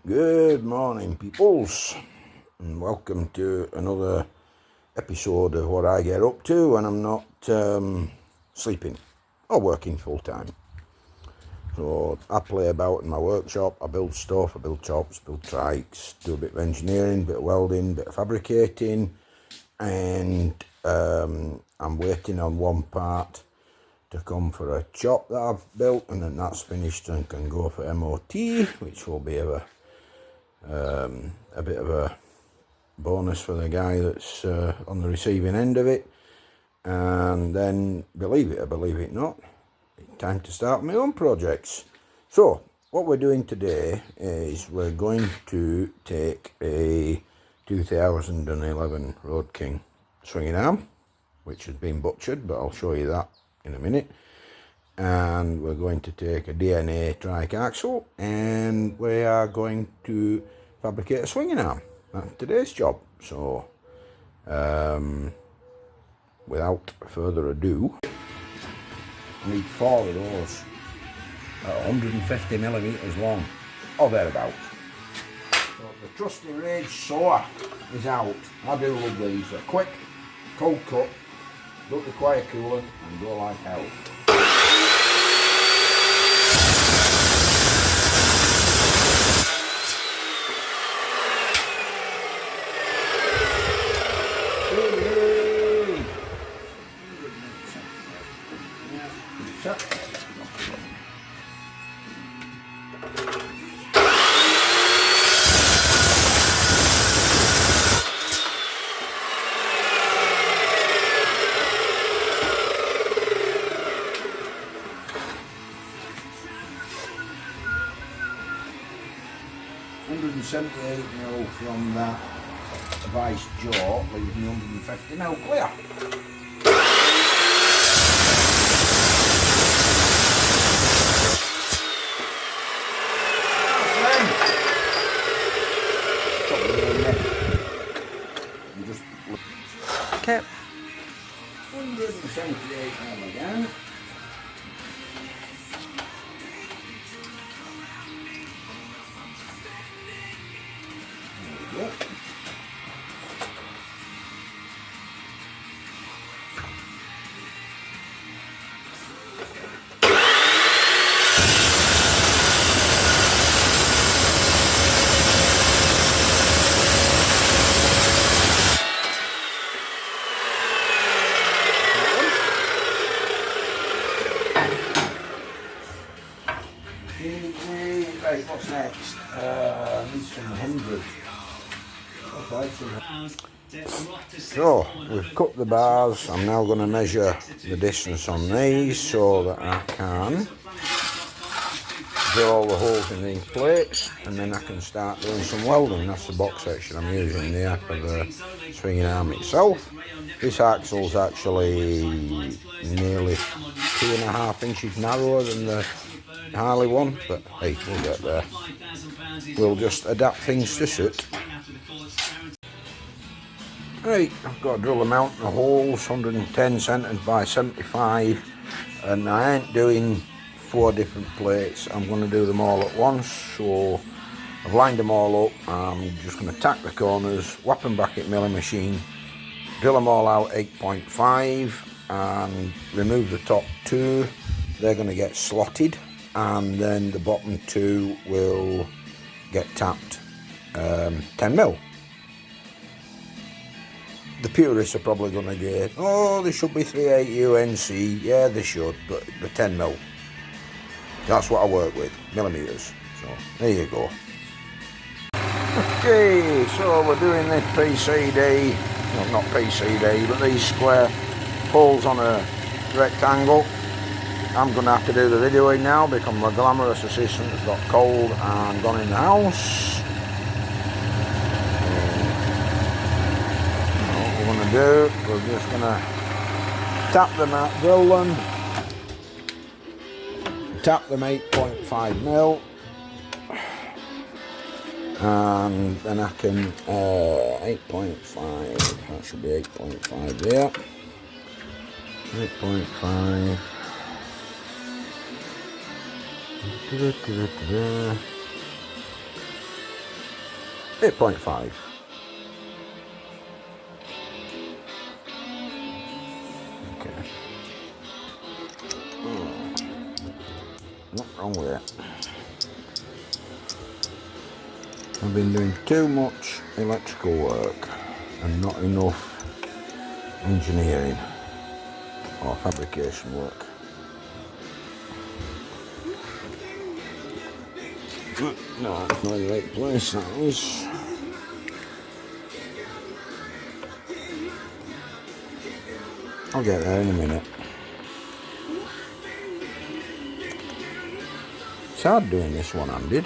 Good morning, peoples, and welcome to another episode of what I get up to when I'm not sleeping or working full time. So I play about in my workshop. I build stuff, I build chops, build trikes, do a bit of engineering, bit of welding, bit of fabricating, and I'm waiting on one part to come for a chop that I've built, and then that's finished and can go for MOT, which will be a bit of a bonus for the guy that's on the receiving end of it. And then, believe it or believe it not, it's time to start my own projects. So what we're doing today is we're going to take a 2011 Road King swinging arm, which has been butchered, but I'll show you that in a minute. And we're going to take a DNA Trike axle, and we are going to fabricate a swinging arm. That's today's job. So without further ado, I need 4 of those at 150 millimeters long, or thereabouts. So the trusty Rage saw is out. I do love these. They're quick, cold cut, don't require coolant, and go like hell. $178 from that vice jaw, leaves me 150 mil clear. Okay. 178 mil again. There we go. Right, what's next? Need some 100. So, we've cut the bars. I'm now going to measure the distance on these so that I can drill all the holes in these plates, and then I can start doing some welding. That's the box section I'm using there for the swinging arm itself. This axle's actually nearly 2.5 inches narrower than the Harley one, but hey, we'll get there. We'll just adapt things to suit. Right, I've got to drill a mountain of holes, 110 centres by 75, and I ain't doing 4 different plates. I'm going to do them all at once. So I've lined them all up. I'm just going to tack the corners, whap them back at milling machine, drill them all out 8.5, and remove the top 2. They're going to get slotted, and then the bottom 2 will get tapped 10 mil. The purists are probably going to get, oh, they should be 3/8 UNC. Yeah, they should, but the 10 mil. That's what I work with, millimeters. So there you go. Okay, so we're doing this PCD, well, not PCD, but these square holes on a rectangle. I'm going to have to do the videoing now because my glamorous assistant has got cold and gone in the house. What we're going to do, we're just going to tap them out, drill them, tap them 8.5 mil, and then I can 8.5, that should be 8.5 there, 8.5. 8.5. Okay. Not wrong with it. I've been doing too much electrical work and not enough engineering or fabrication work. No, it's not in the right place, that is. I'll get there in a minute. It's hard doing this one-handed.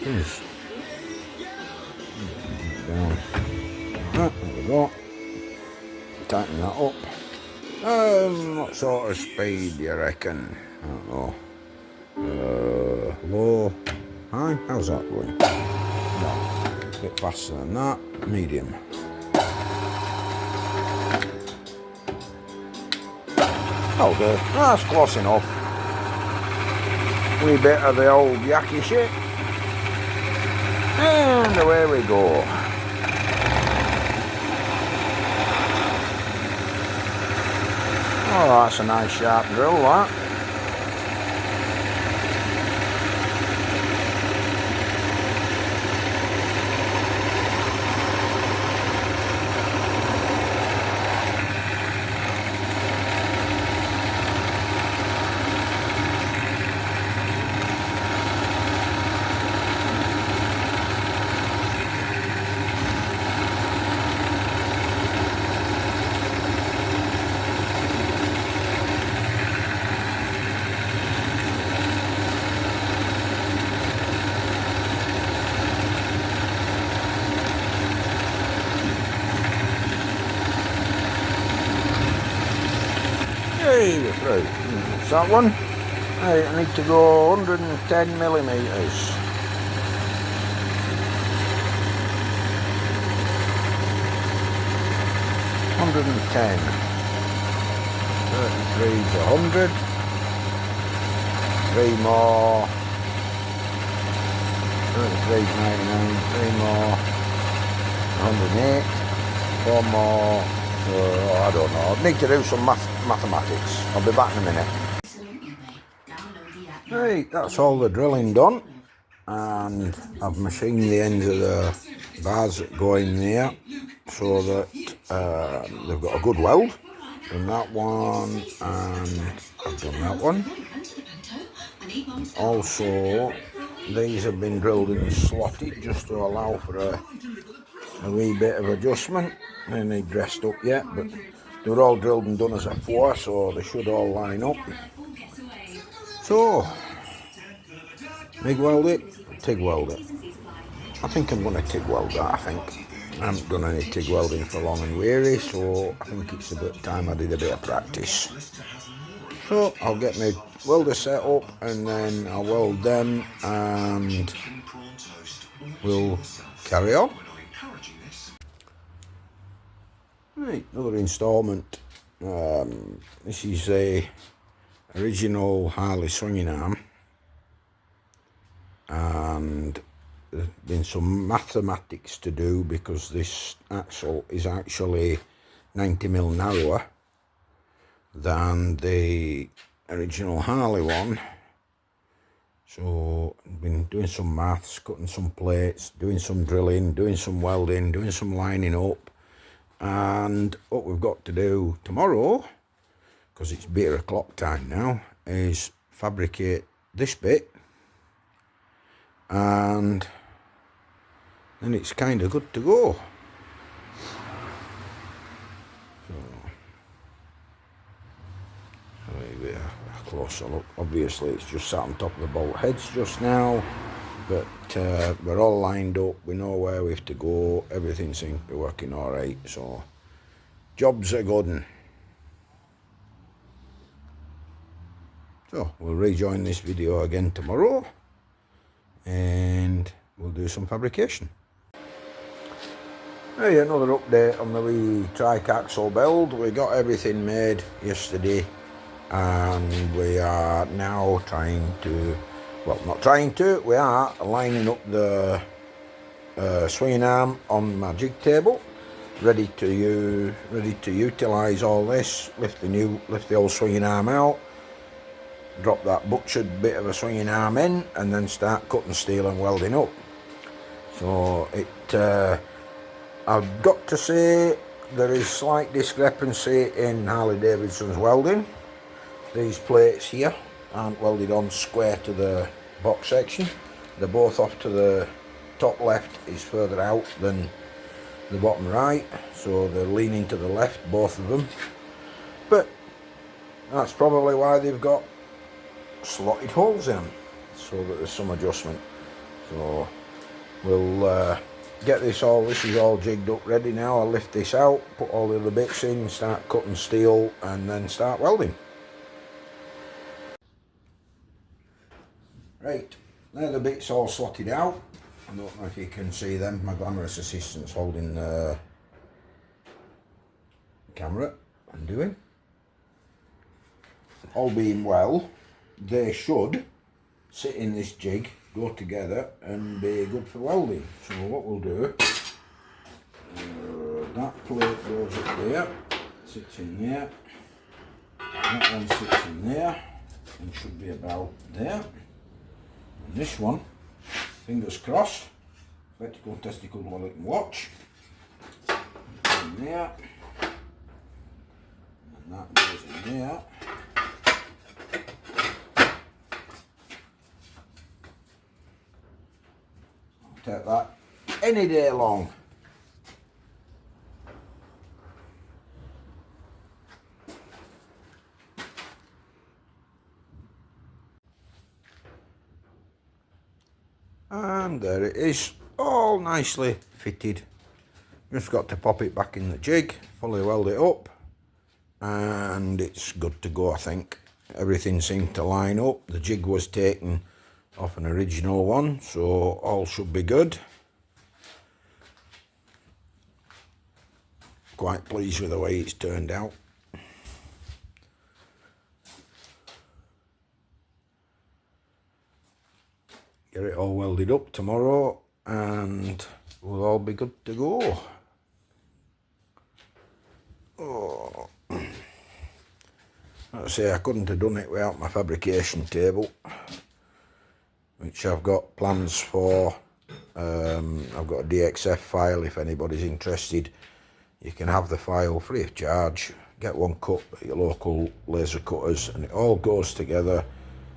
It is. Down. Right, there we go. Tighten that up. What sort of speed do you reckon? I don't know. Low, high? How's that going? No, a bit faster than that. Medium. Oh, good. That's close enough. Wee bit of the old yucky shit. And away we go. Oh, that's a nice sharp drill, that. Hey, we're through. What's that one? Hey, I need to go 110 millimetres. 110. 33 to 100. 3 more. 33 to 99. 3 more. 108. 4 more. I don't know. I need to do some mathematics. I'll be back in a minute. Right, that's all the drilling done. And I've machined the ends of the bars that go in there so that they've got a good weld. Done that one, and I've done that one. Also, these have been drilled and slotted just to allow for a wee bit of adjustment. They need dressed up yet, but they were all drilled and done as a four, so they should all line up. So, MIG weld it, TIG weld it. I think I'm going to TIG weld that, I think. I haven't done any TIG welding for long and weary, so I think it's about time I did a bit of practice. So, I'll get my welder set up and then I'll weld them and we'll carry on. Right, another instalment. This is a original Harley swinging arm, and there's been some mathematics to do because this axle is actually 90mm narrower than the original Harley one. So I've been doing some maths, cutting some plates, doing some drilling, doing some welding, doing some lining up. And what we've got to do tomorrow, because it's beer o'clock time now, is fabricate this bit, and then it's kind of good to go. So, a bit of a closer look. Obviously it's just sat on top of the bolt heads just now, but we're all lined up, we know where we have to go, everything seems to be working alright, so job's a good one. So we'll rejoin this video again tomorrow and we'll do some fabrication. Hey, another update on the wee Trike axle build. We got everything made yesterday and we are now trying to well, not trying to, we are lining up the swinging arm on my jig table, ready to utilise all this. Lift the old swinging arm out, drop that butchered bit of a swinging arm in, and then start cutting steel and welding up. So I've got to say there is slight discrepancy in Harley Davidson's welding. These plates here aren't welded on square to the box section. They're both off to the top left is further out than the bottom right, so they're leaning to the left, both of them. But that's probably why they've got slotted holes in them, so that there's some adjustment. So we'll get this is all jigged up ready now. I'll lift this out, put all the other bits in, start cutting steel, and then start welding. Right, now the bits all slotted out. I don't know if you can see them. My glamorous assistant's holding the camera and doing. All being well, they should sit in this jig, go together, and be good for welding. So what we'll do, that plate goes up there, sits in there, that one sits in there, and should be about there. And this one, fingers crossed, vertical testicle while it can watch, in there, and that goes in there. I'll take that any day long. And there it is, all nicely fitted. Just got to pop it back in the jig, fully weld it up, and it's good to go. I think everything seemed to line up. The jig was taken off an original one, so all should be good. Quite pleased with the way it's turned out. Get it all welded up tomorrow and we'll all be good to go. Oh. Like I say, I couldn't have done it without my fabrication table, which I've got plans for. I've got a DXF file. If anybody's interested, you can have the file free of charge. Get one cut at your local laser cutters, and it all goes together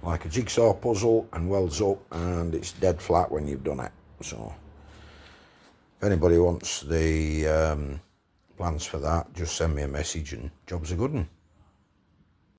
like a jigsaw puzzle and welds up, and it's dead flat when you've done it. So if anybody wants the plans for that, just send me a message and job's a good one.